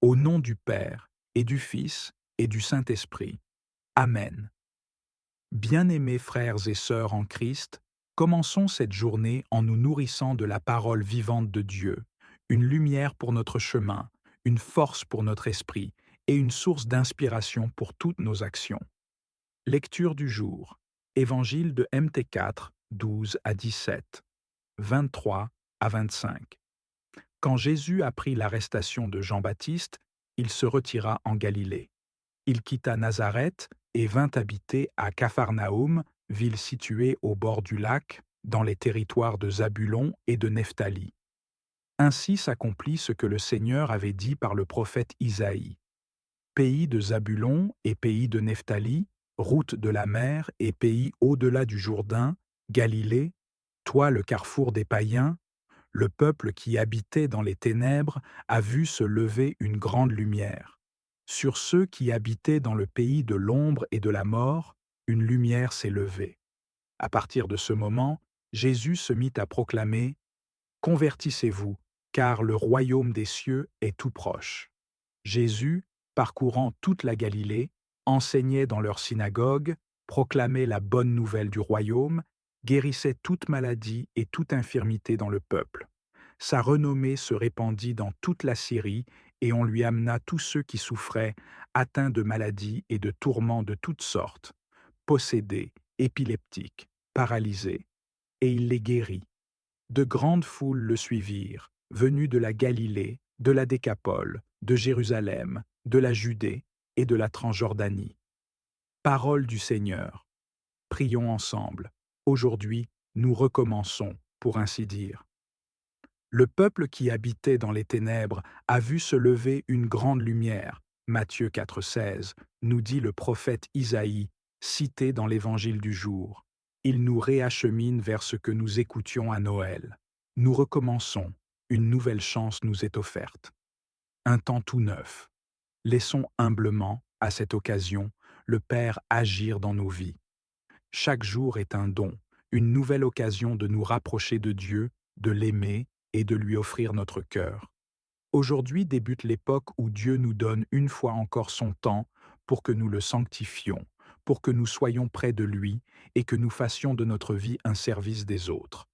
Au nom du Père, et du Fils, et du Saint-Esprit. Amen. Bien-aimés frères et sœurs en Christ, commençons cette journée en nous nourrissant de la parole vivante de Dieu, une lumière pour notre chemin, une force pour notre esprit et une source d'inspiration pour toutes nos actions. Lecture du jour. Évangile de MT4, 12 à 17, 23 à 25. Quand Jésus apprit l'arrestation de Jean-Baptiste, il se retira en Galilée. Il quitta Nazareth et vint habiter à Capharnaüm, ville située au bord du lac, dans les territoires de Zabulon et de Nephtali. Ainsi s'accomplit ce que le Seigneur avait dit par le prophète Isaïe. Pays de Zabulon et pays de Nephtali, route de la mer et pays au-delà du Jourdain, Galilée, toi le carrefour des païens, le peuple qui habitait dans les ténèbres a vu se lever une grande lumière. Sur ceux qui habitaient dans le pays de l'ombre et de la mort, une lumière s'est levée. À partir de ce moment, Jésus se mit à proclamer « Convertissez-vous, car le royaume des cieux est tout proche ». Jésus, parcourant toute la Galilée, enseignait dans leurs synagogues, proclamait la bonne nouvelle du royaume, guérissait toute maladie et toute infirmité dans le peuple. Sa renommée se répandit dans toute la Syrie et on lui amena tous ceux qui souffraient, atteints de maladies et de tourments de toutes sortes, possédés, épileptiques, paralysés, et il les guérit. De grandes foules le suivirent, venues de la Galilée, de la Décapole, de Jérusalem, de la Judée et de la Transjordanie. Parole du Seigneur. Prions ensemble. Aujourd'hui, nous recommençons, pour ainsi dire. Le peuple qui habitait dans les ténèbres a vu se lever une grande lumière. Matthieu 4,16, nous dit le prophète Isaïe, cité dans l'évangile du jour. Il nous réachemine vers ce que nous écoutions à Noël. Nous recommençons. Une nouvelle chance nous est offerte. Un temps tout neuf. Laissons humblement, à cette occasion, le Père agir dans nos vies. Chaque jour est un don, une nouvelle occasion de nous rapprocher de Dieu, de l'aimer et de lui offrir notre cœur. Aujourd'hui débute l'époque où Dieu nous donne une fois encore son temps pour que nous le sanctifions, pour que nous soyons près de lui et que nous fassions de notre vie un service des autres.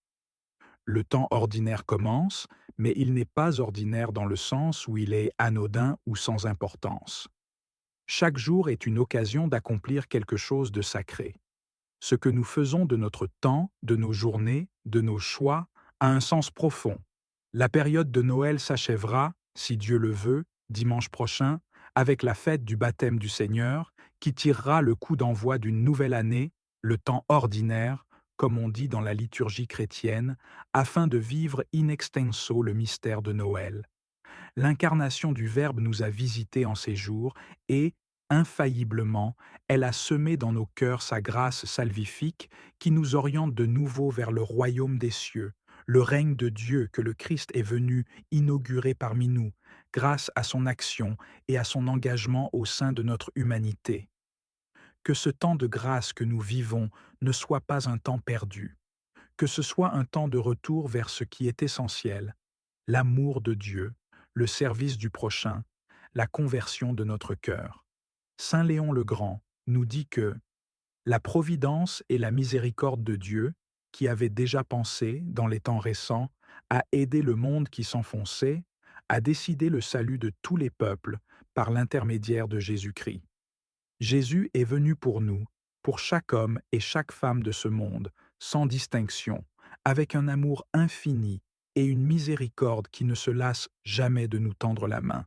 Le temps ordinaire commence, mais il n'est pas ordinaire dans le sens où il est anodin ou sans importance. Chaque jour est une occasion d'accomplir quelque chose de sacré. Ce que nous faisons de notre temps, de nos journées, de nos choix, a un sens profond. La période de Noël s'achèvera, si Dieu le veut, dimanche prochain, avec la fête du baptême du Seigneur, qui tirera le coup d'envoi d'une nouvelle année, le temps ordinaire, comme on dit dans la liturgie chrétienne, afin de vivre in extenso le mystère de Noël. L'incarnation du Verbe nous a visités en ces jours et, infailliblement, elle a semé dans nos cœurs sa grâce salvifique qui nous oriente de nouveau vers le royaume des cieux, le règne de Dieu que le Christ est venu inaugurer parmi nous, grâce à son action et à son engagement au sein de notre humanité. Que ce temps de grâce que nous vivons ne soit pas un temps perdu, que ce soit un temps de retour vers ce qui est essentiel, l'amour de Dieu, le service du prochain, la conversion de notre cœur. Saint Léon le Grand nous dit que la providence et la miséricorde de Dieu, qui avait déjà pensé, dans les temps récents, à aider le monde qui s'enfonçait, a décidé le salut de tous les peuples par l'intermédiaire de Jésus-Christ. Jésus est venu pour nous, pour chaque homme et chaque femme de ce monde, sans distinction, avec un amour infini et une miséricorde qui ne se lasse jamais de nous tendre la main.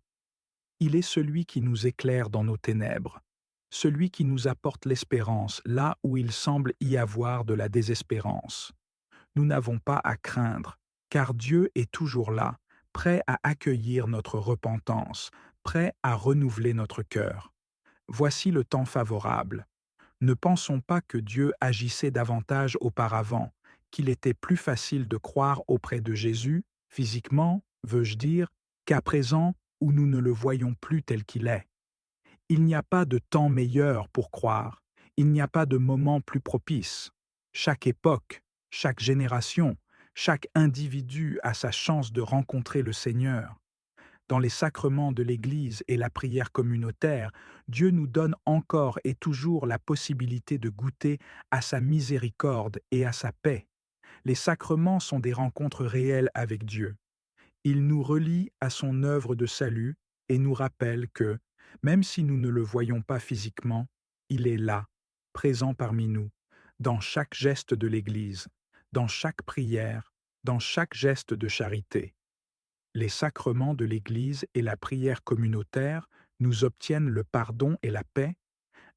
Il est celui qui nous éclaire dans nos ténèbres, celui qui nous apporte l'espérance là où il semble y avoir de la désespérance. Nous n'avons pas à craindre, car Dieu est toujours là, prêt à accueillir notre repentance, prêt à renouveler notre cœur. Voici le temps favorable. Ne pensons pas que Dieu agissait davantage auparavant, qu'il était plus facile de croire auprès de Jésus, physiquement, veux-je dire, qu'à présent où nous ne le voyons plus tel qu'il est. Il n'y a pas de temps meilleur pour croire, il n'y a pas de moment plus propice. Chaque époque, chaque génération, chaque individu a sa chance de rencontrer le Seigneur. dans les sacrements de l'Église et la prière communautaire, Dieu nous donne encore et toujours la possibilité de goûter à sa miséricorde et à sa paix. Les sacrements sont des rencontres réelles avec Dieu. Ils nous relient à son œuvre de salut et nous rappellent que, même si nous ne le voyons pas physiquement, il est là, présent parmi nous, dans chaque geste de l'Église, dans chaque prière, dans chaque geste de charité. Les sacrements de l'Église et la prière communautaire nous obtiennent le pardon et la paix,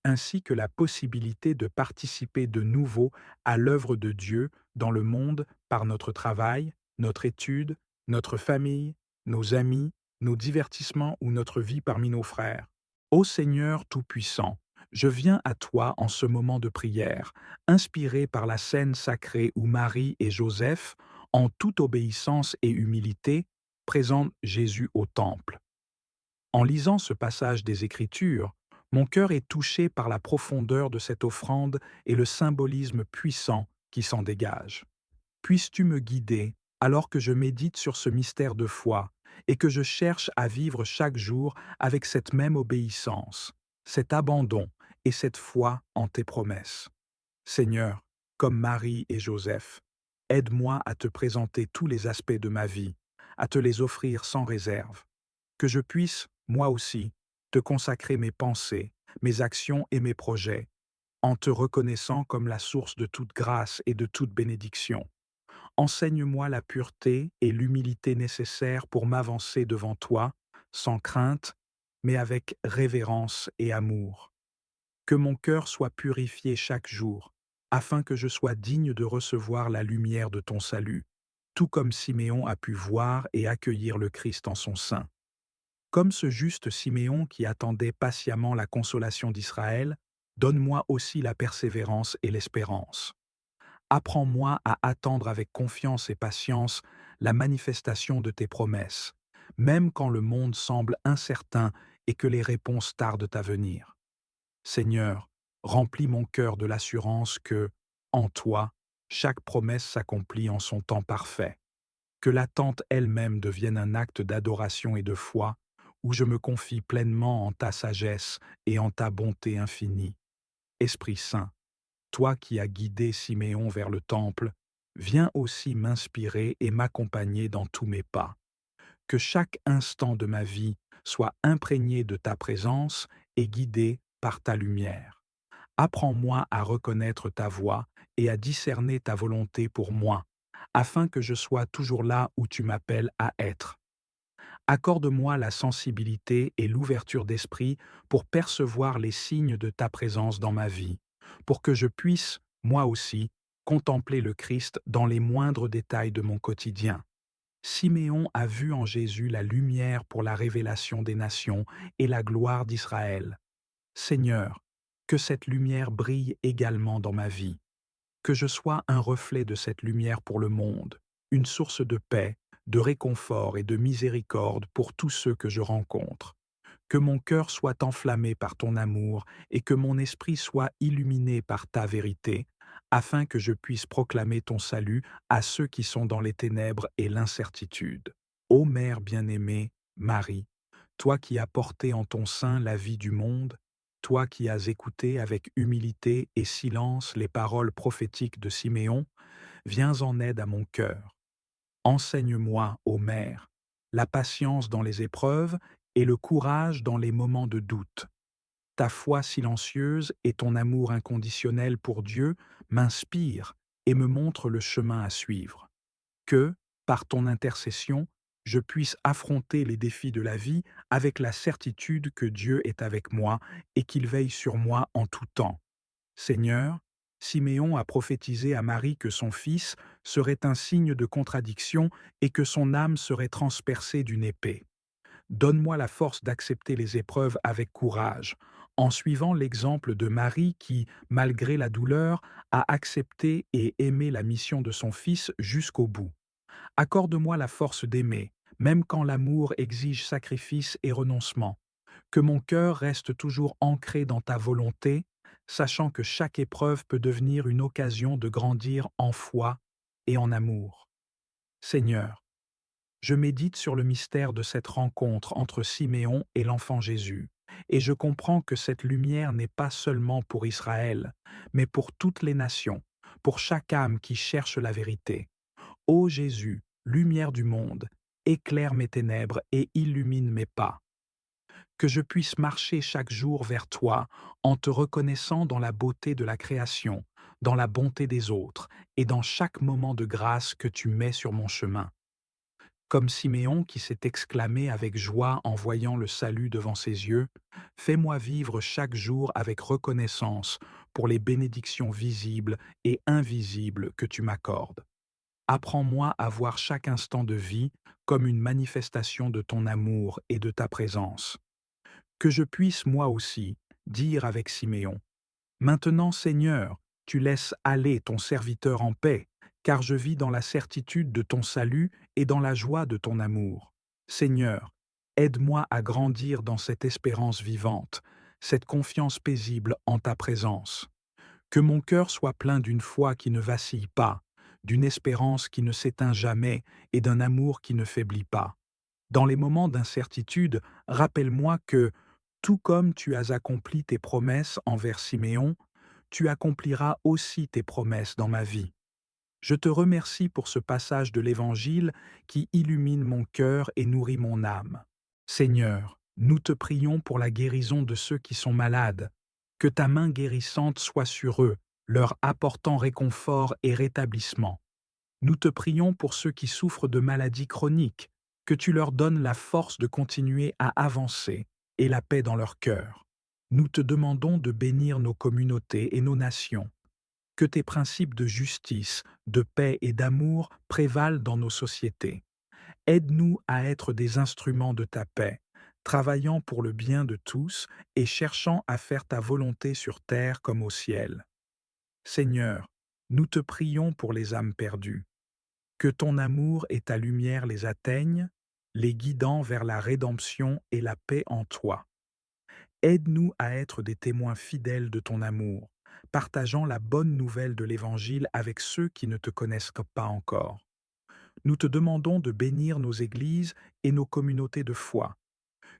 ainsi que la possibilité de participer de nouveau à l'œuvre de Dieu dans le monde par notre travail, notre étude, notre famille, nos amis, nos divertissements ou notre vie parmi nos frères. Ô Seigneur Tout-Puissant, je viens à toi en ce moment de prière, inspiré par la scène sacrée où Marie et Joseph, en toute obéissance et humilité, présentent Jésus au temple. En lisant ce passage des Écritures, mon cœur est touché par la profondeur de cette offrande et le symbolisme puissant qui s'en dégage. Puisses-tu me guider alors que je médite sur ce mystère de foi et que je cherche à vivre chaque jour avec cette même obéissance, cet abandon et cette foi en tes promesses. Seigneur, comme Marie et Joseph, aide-moi à te présenter tous les aspects de ma vie, à te les offrir sans réserve. Que je puisse, moi aussi, te consacrer mes pensées, mes actions et mes projets, en te reconnaissant comme la source de toute grâce et de toute bénédiction. Enseigne-moi la pureté et l'humilité nécessaires pour m'avancer devant toi, sans crainte, mais avec révérence et amour. Que mon cœur soit purifié chaque jour, afin que je sois digne de recevoir la lumière de ton salut, tout comme Siméon a pu voir et accueillir le Christ en son sein. Comme ce juste Siméon qui attendait patiemment la consolation d'Israël, donne-moi aussi la persévérance et l'espérance. Apprends-moi à attendre avec confiance et patience la manifestation de tes promesses, même quand le monde semble incertain et que les réponses tardent à venir. Seigneur, remplis mon cœur de l'assurance que, en toi, chaque promesse s'accomplit en son temps parfait. Que l'attente elle-même devienne un acte d'adoration et de foi, où je me confie pleinement en ta sagesse et en ta bonté infinie. Esprit Saint, toi qui as guidé Siméon vers le temple, viens aussi m'inspirer et m'accompagner dans tous mes pas. Que chaque instant de ma vie soit imprégné de ta présence et guidé par ta lumière. Apprends-moi à reconnaître ta voix et à discerner ta volonté pour moi, afin que je sois toujours là où tu m'appelles à être. Accorde-moi la sensibilité et l'ouverture d'esprit pour percevoir les signes de ta présence dans ma vie, pour que je puisse, moi aussi, contempler le Christ dans les moindres détails de mon quotidien. Siméon a vu en Jésus la lumière pour la révélation des nations et la gloire d'Israël. Seigneur, que cette lumière brille également dans ma vie, que je sois un reflet de cette lumière pour le monde, une source de paix, de réconfort et de miséricorde pour tous ceux que je rencontre. Que mon cœur soit enflammé par ton amour et que mon esprit soit illuminé par ta vérité, afin que je puisse proclamer ton salut à ceux qui sont dans les ténèbres et l'incertitude. Ô Mère bien-aimée, Marie, toi qui as porté en ton sein la vie du monde, toi qui as écouté avec humilité et silence les paroles prophétiques de Siméon, viens en aide à mon cœur. Enseigne-moi, ô Mère, la patience dans les épreuves et le courage dans les moments de doute. Ta foi silencieuse et ton amour inconditionnel pour Dieu m'inspirent et me montrent le chemin à suivre. Que, par ton intercession, je puisse affronter les défis de la vie avec la certitude que Dieu est avec moi et qu'il veille sur moi en tout temps. Seigneur, Siméon a prophétisé à Marie que son fils serait un signe de contradiction et que son âme serait transpercée d'une épée. Donne-moi la force d'accepter les épreuves avec courage, en suivant l'exemple de Marie qui, malgré la douleur, a accepté et aimé la mission de son fils jusqu'au bout. Accorde-moi la force d'aimer, même quand l'amour exige sacrifice et renoncement. Que mon cœur reste toujours ancré dans ta volonté, sachant que chaque épreuve peut devenir une occasion de grandir en foi et en amour. Seigneur, Je médite sur le mystère de cette rencontre entre Siméon et l'enfant Jésus, et je comprends que cette lumière n'est pas seulement pour Israël, mais pour toutes les nations, pour chaque âme qui cherche la vérité. Ô Jésus, lumière du monde, éclaire mes ténèbres et illumine mes pas. Que je puisse marcher chaque jour vers toi en te reconnaissant dans la beauté de la création, dans la bonté des autres et dans chaque moment de grâce que tu mets sur mon chemin. Comme Siméon qui s'est exclamé avec joie en voyant le salut devant ses yeux, fais-moi vivre chaque jour avec reconnaissance pour les bénédictions visibles et invisibles que tu m'accordes. Apprends-moi à voir chaque instant de vie comme une manifestation de ton amour et de ta présence. Que je puisse moi aussi dire avec Siméon, maintenant Seigneur, tu laisses aller ton serviteur en paix, car je vis dans la certitude de ton salut et dans la joie de ton amour. Seigneur, aide-moi à grandir dans cette espérance vivante, cette confiance paisible en ta présence. Que mon cœur soit plein d'une foi qui ne vacille pas, d'une espérance qui ne s'éteint jamais et d'un amour qui ne faiblit pas. Dans les moments d'incertitude, rappelle-moi que, tout comme tu as accompli tes promesses envers Siméon, tu accompliras aussi tes promesses dans ma vie. Je te remercie pour ce passage de l'Évangile qui illumine mon cœur et nourrit mon âme. Seigneur, nous te prions pour la guérison de ceux qui sont malades. Que ta main guérissante soit sur eux, leur apportant réconfort et rétablissement. Nous te prions pour ceux qui souffrent de maladies chroniques, que tu leur donnes la force de continuer à avancer et la paix dans leur cœur. Nous te demandons de bénir nos communautés et nos nations. Que tes principes de justice, de paix et d'amour prévalent dans nos sociétés. Aide-nous à être des instruments de ta paix, travaillant pour le bien de tous et cherchant à faire ta volonté sur terre comme au ciel. Seigneur, nous te prions pour les âmes perdues. Que ton amour et ta lumière les atteignent, les guidant vers la rédemption et la paix en toi. Aide-nous à être des témoins fidèles de ton amour, partageant la bonne nouvelle de l'Évangile avec ceux qui ne te connaissent pas encore. Nous te demandons de bénir nos églises et nos communautés de foi,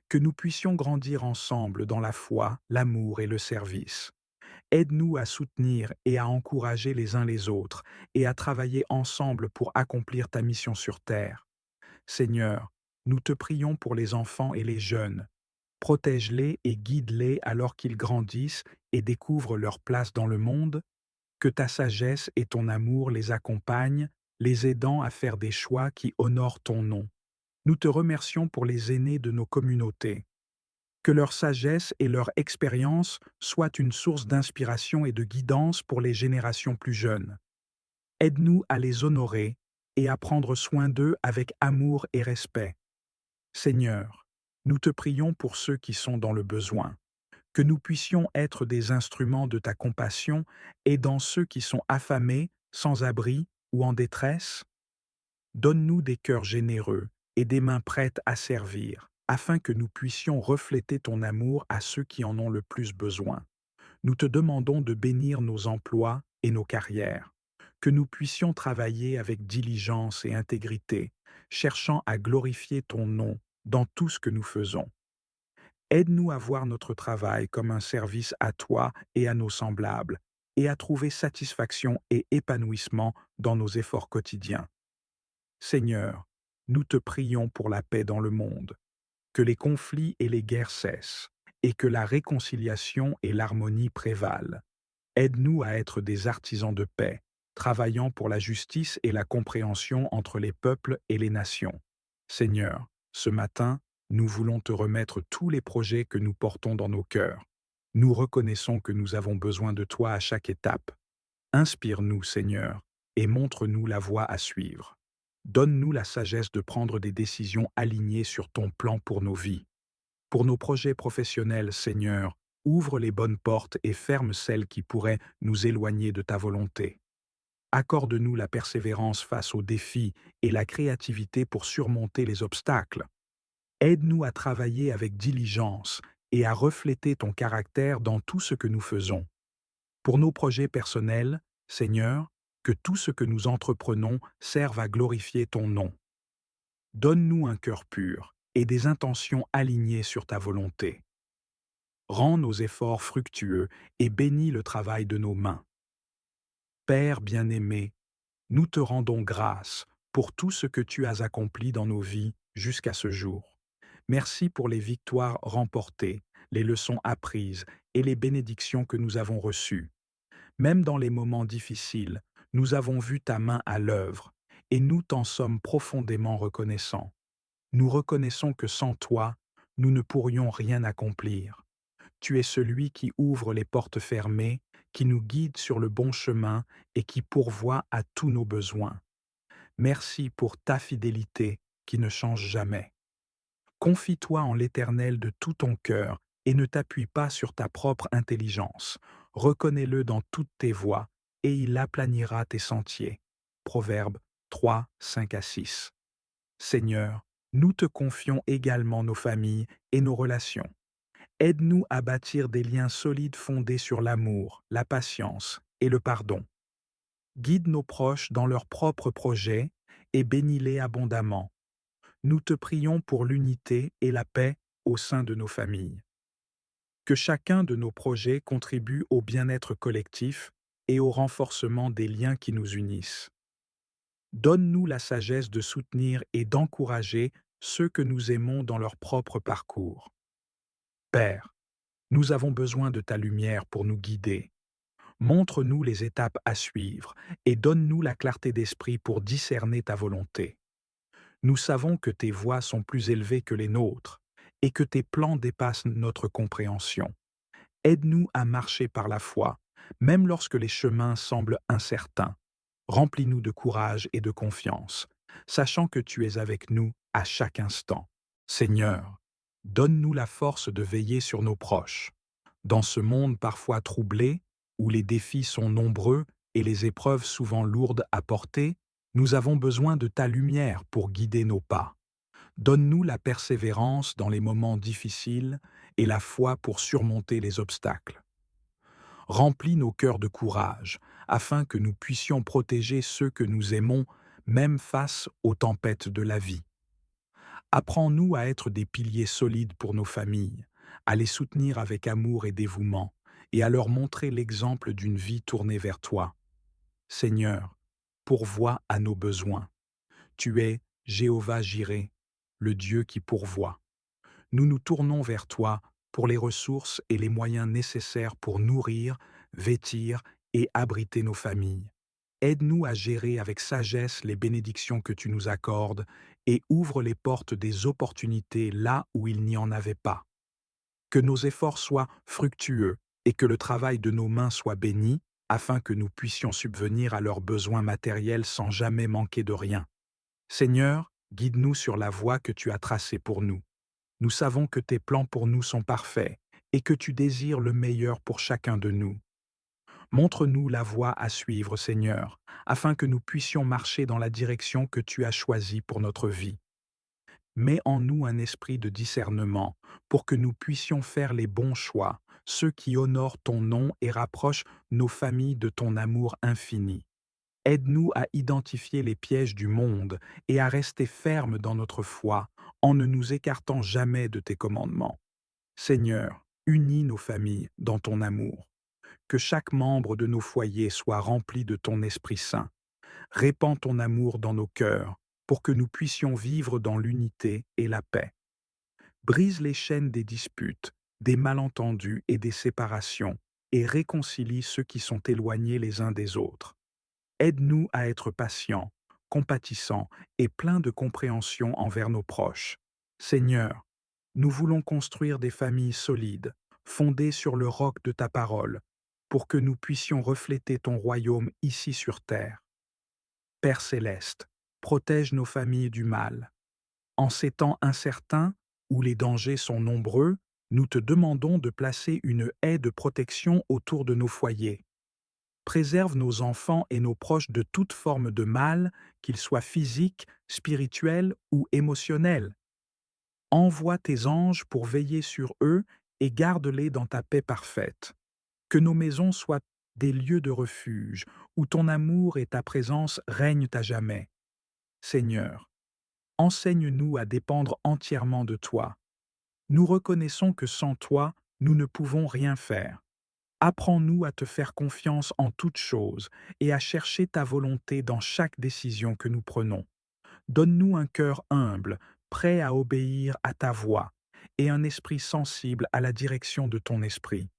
que nous puissions grandir ensemble dans la foi, l'amour et le service. Aide-nous à soutenir et à encourager les uns les autres et à travailler ensemble pour accomplir ta mission sur terre. Seigneur, nous te prions pour les enfants et les jeunes. Protège-les et guide-les alors qu'ils grandissent et découvrent leur place dans le monde. Que ta sagesse et ton amour les accompagnent, les aidant à faire des choix qui honorent ton nom. Nous te remercions pour les aînés de nos communautés. Que leur sagesse et leur expérience soient une source d'inspiration et de guidance pour les générations plus jeunes. Aide-nous à les honorer et à prendre soin d'eux avec amour et respect. Seigneur, nous te prions pour ceux qui sont dans le besoin, que nous puissions être des instruments de ta compassion aidant ceux qui sont affamés, sans abri ou en détresse. Donne-nous des cœurs généreux et des mains prêtes à servir, afin que nous puissions refléter ton amour à ceux qui en ont le plus besoin. Nous te demandons de bénir nos emplois et nos carrières, que nous puissions travailler avec diligence et intégrité, cherchant à glorifier ton nom dans tout ce que nous faisons. Aide-nous à voir notre travail comme un service à toi et à nos semblables, et à trouver satisfaction et épanouissement dans nos efforts quotidiens. Seigneur, nous te prions pour la paix dans le monde, que les conflits et les guerres cessent, et que la réconciliation et l'harmonie prévalent. Aide-nous à être des artisans de paix, travaillant pour la justice et la compréhension entre les peuples et les nations. Seigneur, ce matin, nous voulons te remettre tous les projets que nous portons dans nos cœurs. Nous reconnaissons que nous avons besoin de toi à chaque étape. Inspire-nous, Seigneur, et montre-nous la voie à suivre. Donne-nous la sagesse de prendre des décisions alignées sur ton plan pour nos vies. Pour nos projets professionnels, Seigneur, ouvre les bonnes portes et ferme celles qui pourraient nous éloigner de ta volonté. Accorde-nous la persévérance face aux défis et la créativité pour surmonter les obstacles. Aide-nous à travailler avec diligence et à refléter ton caractère dans tout ce que nous faisons. Pour nos projets personnels, Seigneur, que tout ce que nous entreprenons serve à glorifier ton nom. Donne-nous un cœur pur et des intentions alignées sur ta volonté. Rends nos efforts fructueux et bénis le travail de nos mains. Père bien-aimé, nous te rendons grâce pour tout ce que tu as accompli dans nos vies jusqu'à ce jour. Merci pour les victoires remportées, les leçons apprises et les bénédictions que nous avons reçues. Même dans les moments difficiles, nous avons vu ta main à l'œuvre et nous t'en sommes profondément reconnaissants. Nous reconnaissons que sans toi, nous ne pourrions rien accomplir. Tu es celui qui ouvre les portes fermées, qui nous guide sur le bon chemin et qui pourvoit à tous nos besoins. Merci pour ta fidélité qui ne change jamais. Confie-toi en l'Éternel de tout ton cœur et ne t'appuie pas sur ta propre intelligence. Reconnais-le dans toutes tes voies et il aplanira tes sentiers. Proverbes 3, 5 à 6. Seigneur, nous te confions également nos familles et nos relations. Aide-nous à bâtir des liens solides fondés sur l'amour, la patience et le pardon. Guide nos proches dans leurs propres projets et bénis-les abondamment. Nous te prions pour l'unité et la paix au sein de nos familles. Que chacun de nos projets contribue au bien-être collectif et au renforcement des liens qui nous unissent. Donne-nous la sagesse de soutenir et d'encourager ceux que nous aimons dans leur propre parcours. Père, nous avons besoin de ta lumière pour nous guider. Montre-nous les étapes à suivre et donne-nous la clarté d'esprit pour discerner ta volonté. Nous savons que tes voies sont plus élevées que les nôtres et que tes plans dépassent notre compréhension. Aide-nous à marcher par la foi, même lorsque les chemins semblent incertains. Remplis-nous de courage et de confiance, sachant que tu es avec nous à chaque instant. Seigneur, donne-nous la force de veiller sur nos proches. Dans ce monde parfois troublé, où les défis sont nombreux et les épreuves souvent lourdes à porter, nous avons besoin de ta lumière pour guider nos pas. Donne-nous la persévérance dans les moments difficiles et la foi pour surmonter les obstacles. Remplis nos cœurs de courage, afin que nous puissions protéger ceux que nous aimons, même face aux tempêtes de la vie. Apprends-nous à être des piliers solides pour nos familles, à les soutenir avec amour et dévouement, et à leur montrer l'exemple d'une vie tournée vers toi. Seigneur, pourvois à nos besoins. Tu es Jéhovah Jireh, le Dieu qui pourvoit. Nous nous tournons vers toi pour les ressources et les moyens nécessaires pour nourrir, vêtir et abriter nos familles. Aide-nous à gérer avec sagesse les bénédictions que tu nous accordes et ouvre les portes des opportunités là où il n'y en avait pas. Que nos efforts soient fructueux et que le travail de nos mains soit béni, afin que nous puissions subvenir à leurs besoins matériels sans jamais manquer de rien. Seigneur, guide-nous sur la voie que tu as tracée pour nous. Nous savons que tes plans pour nous sont parfaits et que tu désires le meilleur pour chacun de nous. Montre-nous la voie à suivre, Seigneur, afin que nous puissions marcher dans la direction que tu as choisie pour notre vie. Mets en nous un esprit de discernement pour que nous puissions faire les bons choix, ceux qui honorent ton nom et rapprochent nos familles de ton amour infini. Aide-nous à identifier les pièges du monde et à rester fermes dans notre foi, en ne nous écartant jamais de tes commandements. Seigneur, unis nos familles dans ton amour. Que chaque membre de nos foyers soit rempli de ton Esprit Saint. Répands ton amour dans nos cœurs, pour que nous puissions vivre dans l'unité et la paix. Brise les chaînes des disputes, des malentendus et des séparations, et réconcilie ceux qui sont éloignés les uns des autres. Aide-nous à être patients, compatissants et pleins de compréhension envers nos proches. Seigneur, nous voulons construire des familles solides, fondées sur le roc de ta parole, pour que nous puissions refléter ton royaume ici sur terre. Père céleste, protège nos familles du mal. En ces temps incertains, où les dangers sont nombreux, nous te demandons de placer une haie de protection autour de nos foyers. Préserve nos enfants et nos proches de toute forme de mal, qu'il soit physique, spirituel ou émotionnel. Envoie tes anges pour veiller sur eux et garde-les dans ta paix parfaite. Que nos maisons soient des lieux de refuge, où ton amour et ta présence règnent à jamais. Seigneur, Enseigne-nous à dépendre entièrement de toi. Nous reconnaissons que sans toi, nous ne pouvons rien faire. Apprends-nous à te faire confiance en toutes choses et à chercher ta volonté dans chaque décision que nous prenons. Donne-nous un cœur humble, prêt à obéir à ta voix, et un esprit sensible à la direction de ton esprit.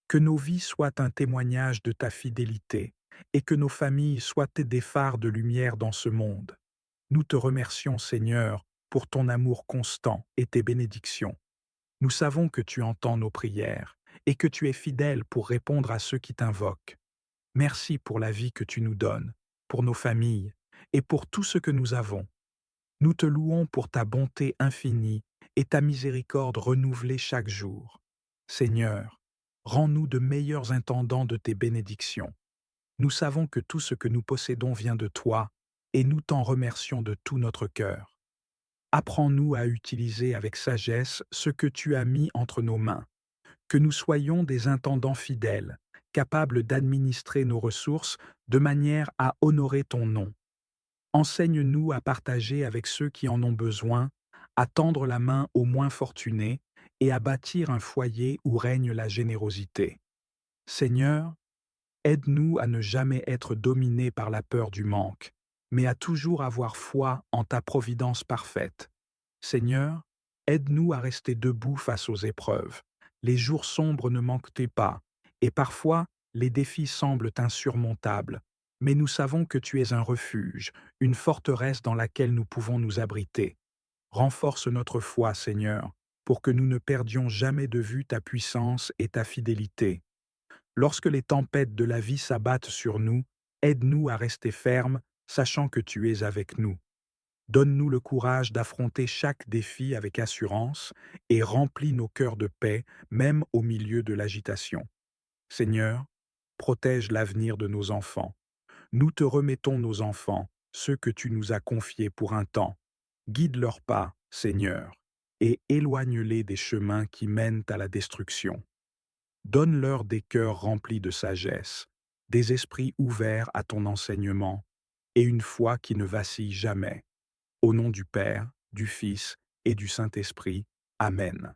Que nos vies soient un témoignage de ta fidélité, et que nos familles soient des phares de lumière dans ce monde. Nous te remercions, Seigneur, pour ton amour constant et tes bénédictions. Nous savons que tu entends nos prières, et que tu es fidèle pour répondre à ceux qui t'invoquent. Merci pour la vie que tu nous donnes, pour nos familles, et pour tout ce que nous avons. Nous te louons pour ta bonté infinie et ta miséricorde renouvelée chaque jour. Seigneur, rends-nous de meilleurs intendants de tes bénédictions. Nous savons que tout ce que nous possédons vient de toi, et nous t'en remercions de tout notre cœur. Apprends-nous à utiliser avec sagesse ce que tu as mis entre nos mains, que nous soyons des intendants fidèles, capables d'administrer nos ressources de manière à honorer ton nom. Enseigne-nous à partager avec ceux qui en ont besoin, à tendre la main aux moins fortunés et à bâtir un foyer où règne la générosité. Seigneur, aide-nous à ne jamais être dominés par la peur du manque, mais à toujours avoir foi en ta providence parfaite. Seigneur, aide-nous à rester debout face aux épreuves. Les jours sombres ne manquent pas, et parfois les défis semblent insurmontables, mais nous savons que tu es un refuge, une forteresse dans laquelle nous pouvons nous abriter. Renforce notre foi, Seigneur, pour que nous ne perdions jamais de vue ta puissance et ta fidélité. Lorsque les tempêtes de la vie s'abattent sur nous, aide-nous à rester fermes, sachant que tu es avec nous. Donne-nous le courage d'affronter chaque défi avec assurance et remplis nos cœurs de paix, même au milieu de l'agitation. Seigneur, protège l'avenir de nos enfants. Nous te remettons nos enfants, ceux que tu nous as confiés pour un temps. Guide leurs pas, Seigneur, et éloigne-les des chemins qui mènent à la destruction. Donne-leur des cœurs remplis de sagesse, des esprits ouverts à ton enseignement, et une foi qui ne vacille jamais. Au nom du Père, du Fils et du Saint-Esprit. Amen.